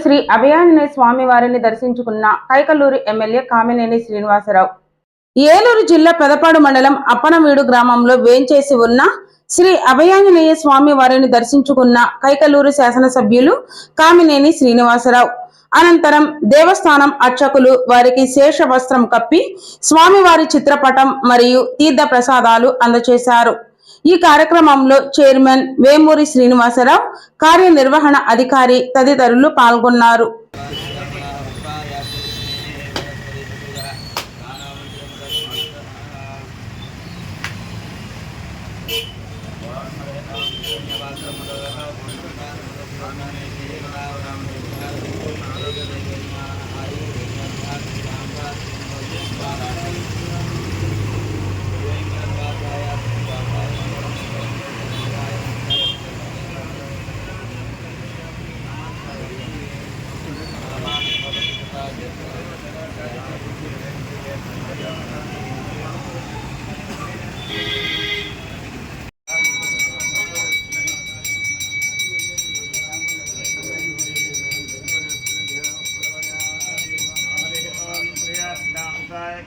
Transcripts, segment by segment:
శ్రీ అభయాంజనేయ స్వామి వారిని దర్శించుకున్న కైకలూరు ఎమ్మెల్యే కామినేని శ్రీనివాసరావు. ఏలూరు జిల్లా పెదపాడు మండలం అప్పనవీడు గ్రామంలో వేంచేసి ఉన్న శ్రీ అభయాంజనేయ స్వామి వారిని దర్శించుకున్న కైకలూరు శాసనసభ్యులు కామినేని శ్రీనివాసరావు. అనంతరం దేవస్థానం అర్చకులు వారికి శేష వస్త్రం కప్పి స్వామివారి చిత్రపటం మరియు తీర్థ ప్రసాదాలు అందజేశారు. ఈ కార్యక్రమంలో చైర్మన్ వేమూరి శ్రీనివాసరావు, కార్యనిర్వహణ అధికారి తదితరులు పాల్గొన్నారు.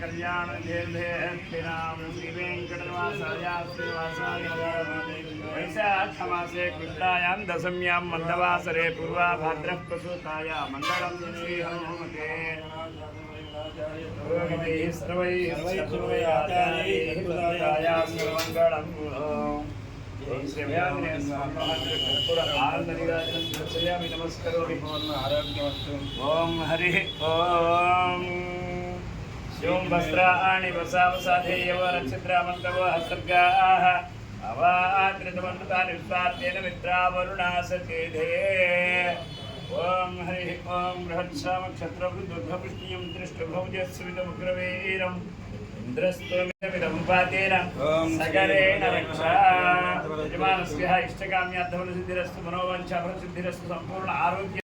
कल्याण वैशाखमासे कृष्णायां दशम्यां मंदवासरे पूर्वा भाद्रः प्रसूताया मंगलम श्रीहनुमते ओम हरि ओम शिवं वस्त्राणि वसावसाधेयव नक्षत्रामन्तव हस्तर्गाः अवाद्रितमन्तानि विस्वार्तेन मित्रावरुणासचेधे ओम हरि ओम बृहत्सामक्षत्रवृद्धुर्भविष्णियं दृष्टभौजस्विदमुग्रवीरम् इन्द्रस्तोमिदमिदं पातेन सकलेन रक्षा यजमानस्य इष्टकाम्यार्थफलसिद्धिरस्तु मनोवाञ्छाफलसिद्धिरस्तु सम्पूर्ण आरोग्य